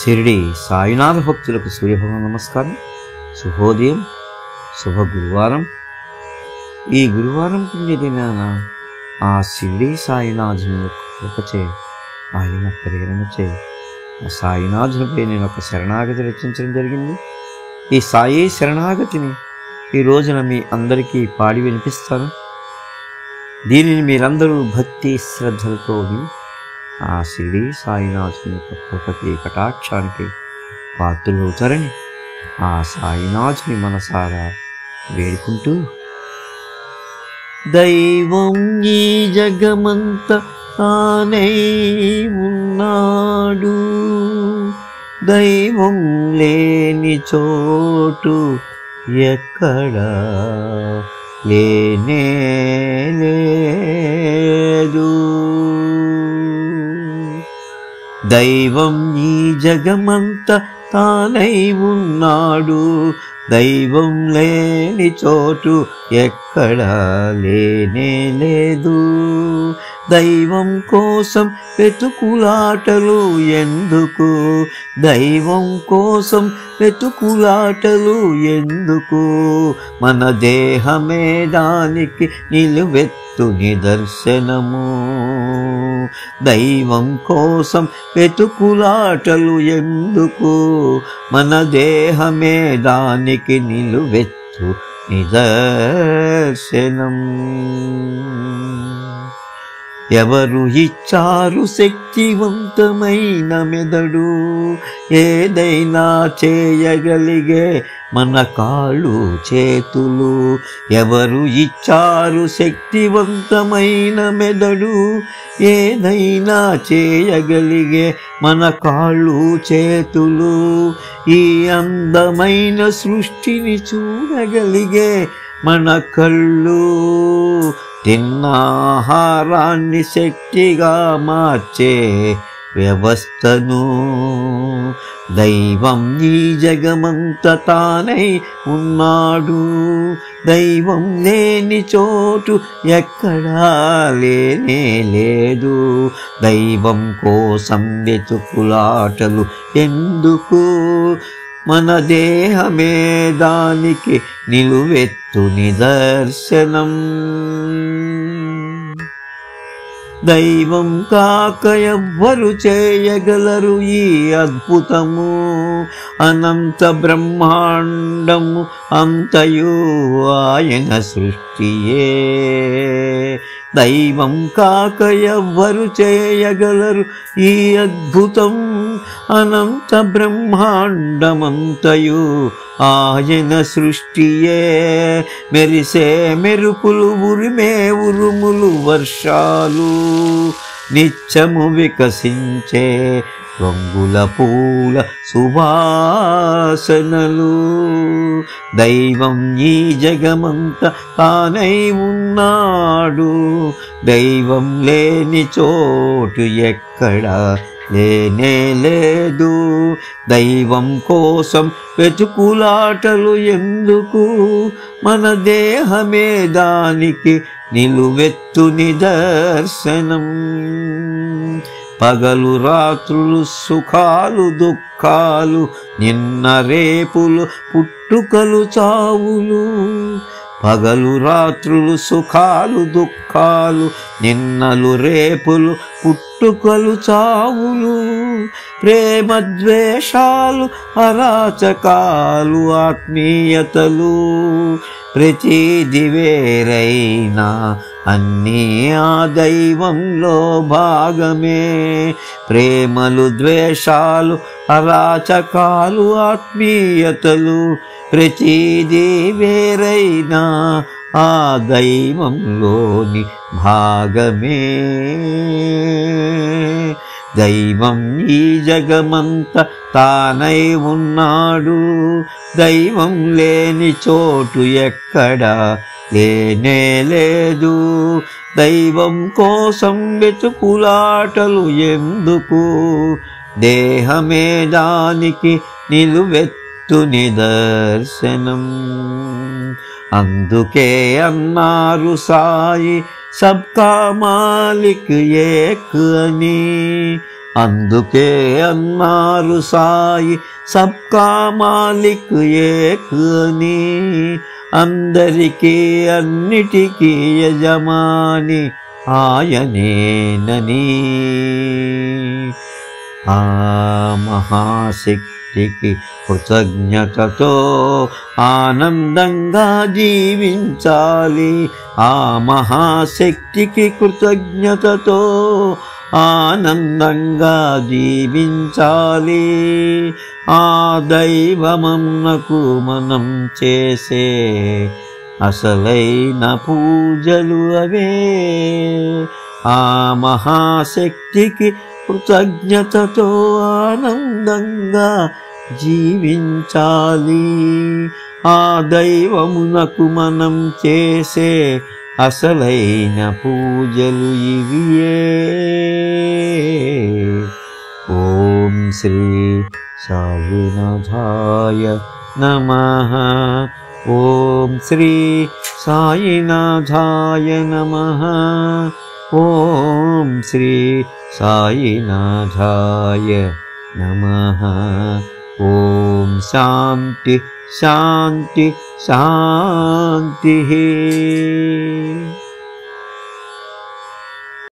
షిరిడి సాయినాథ భక్తులకు సూర్యభగవాన్ నమస్కారం. శుభోదయం, శుభ గురువారం. ఈ గురువారం పుణ్యదినాన ఆ షిరిడి సాయినాథుని యొక్క కృపచే, ఆయన ప్రేరణచే ఆ సాయినాథునిపై నేను ఒక శరణాగతి రచించడం జరిగింది. ఈ సాయి శరణాగతిని ఈ రోజున మీ అందరికీ పాడి వినిపిస్తాను. దీనిని మీరందరూ భక్తి శ్రద్ధలతో ఆ షిరిడి సాయినాథుని యొక్క కృపకి, కటాక్షానికి పాత్రులవుతారని ఆ సాయినాథుని మనసారా వేడుకుంటూ, దైవం ఈ జగమంత తానై ఉన్నాడు, దైవం లేని చోటు ఎక్కడా లేనే లేదు. దైవం ఈ జగమంత తానై ఉన్నాడు, దైవం లేని చోటు ఎక్కడా లేనే లేదు. దైవం కోసం వెతుకులాటలు ఎందుకు, దైవం కోసం వెతుకులాటలు ఎందుకు, మన దేహమే దానికి నిలువెత్తు నిదర్శనము. దైవం కోసం వెతుకులాటలు ఎందుకు, మన దేహమే దానికి నిలువెత్తు నిదర్శనం. ఎవరు ఇచ్చారు శక్తివంతమైన మెదడు, ఏదైనా చేయగలిగే మన కాళ్ళు చేతులు. ఎవరు ఇచ్చారు శక్తివంతమైన మెదడు, ఏదైనా చేయగలిగే మన కాళ్ళు చేతులు. ఈ అందమైన సృష్టిని చూడగలిగే మన కళ్ళు, తిన్నాహారాన్ని శక్తిగా మార్చే వ్యవస్థను. దైవం ఈ జగమంత తానై ఉన్నాడు, దైవం లేని చోటు ఎక్కడా లేనే లేదు. దైవం కోసం వెతుకులాటలు ఎందుకు, మన దేహమే దానికి నిలువెత్తు నిదర్శనం. దైవం కాక ఎవ్వరు చేయగలరు ఈ అద్భుతము, అనంత బ్రహ్మాండము అంతయు ఆయన సృష్టియే. దైవం కాక ఎవ్వరు చేయగలరు ఈ అద్భుతం, అనంత బ్రహ్మాండమంతయు ఆయన సృష్టియే. మెరిసే మెరుపులు, ఉరిమే ఉరుములు, వర్షాలు, నిత్యము వికసించే రంగుల పూల సువాసనలు. దైవం ఈ జగమంత తానై ఉన్నాడు, దైవం లేని చోటు ఎక్కడా లేనే లేదు. దైవం కోసం వెతుకులాటలు ఎందుకు, మన దేహమే దానికి నిలువెత్తు నిదర్శనం. పగలు రాత్రులు, సుఖాలు దుఃఖాలు, నిన్న రేపులు, పుట్టుకలు చావులు. పగలు రాత్రులు, సుఖాలు దుఃఖాలు, నిన్నలు రేపులు, పుట్టుకలు చావులు. ప్రేమ ద్వేషాలు, అరాచకాలు, ఆత్మీయతలు, ప్రతిది వేరైనా అన్నీ ఆ దైవంలో భాగమే. ప్రేమలు, ద్వేషాలు, అరాచకాలు, ఆత్మీయతలు, ప్రతిది వేరైనా ఆ దైవంలోని భాగమే. దైవం ఈ జగమంత తానై ఉన్నాడు, దైవం లేని చోటు ఎక్కడా లేనే లేదు. దైవం కోసం వెతుకులాటలు ఎందుకు, దేహమే దానికి నిలువెత్తు నిదర్శనం. అందుకే అన్నారు సాయి सबका मालिक एक అని అందుకే అన్నారు సాయి సబ్కా మాలిక్ ఏక్ అని, అందరికీ అన్నిటికీ యజమాని ఆయనేనని. ఆ మహాశక్తికి కృతజ్ఞతతో ఆనందంగా జీవించాలి. ఆ మహాశక్తికి కృతజ్ఞతతో ఆనందంగా జీవించాలి. ఆ దైవమునకు మనం చేసే అసలైన పూజలు అవే. ఆ మహాశక్తికి కృతజ్ఞతతో ఆనందంగా జీవించాలి. ఆ దైవమునకు మనం చేసే అసలైన పూజలు ఇవియే. ఓం శ్రీ సాయినాథాయ నమః. ఓం శ్రీ సాయినాథాయ నమః. ఓం శ్రీ సాయినాథాయ నమః. ఓం శాంతి శాంతి శాంతి.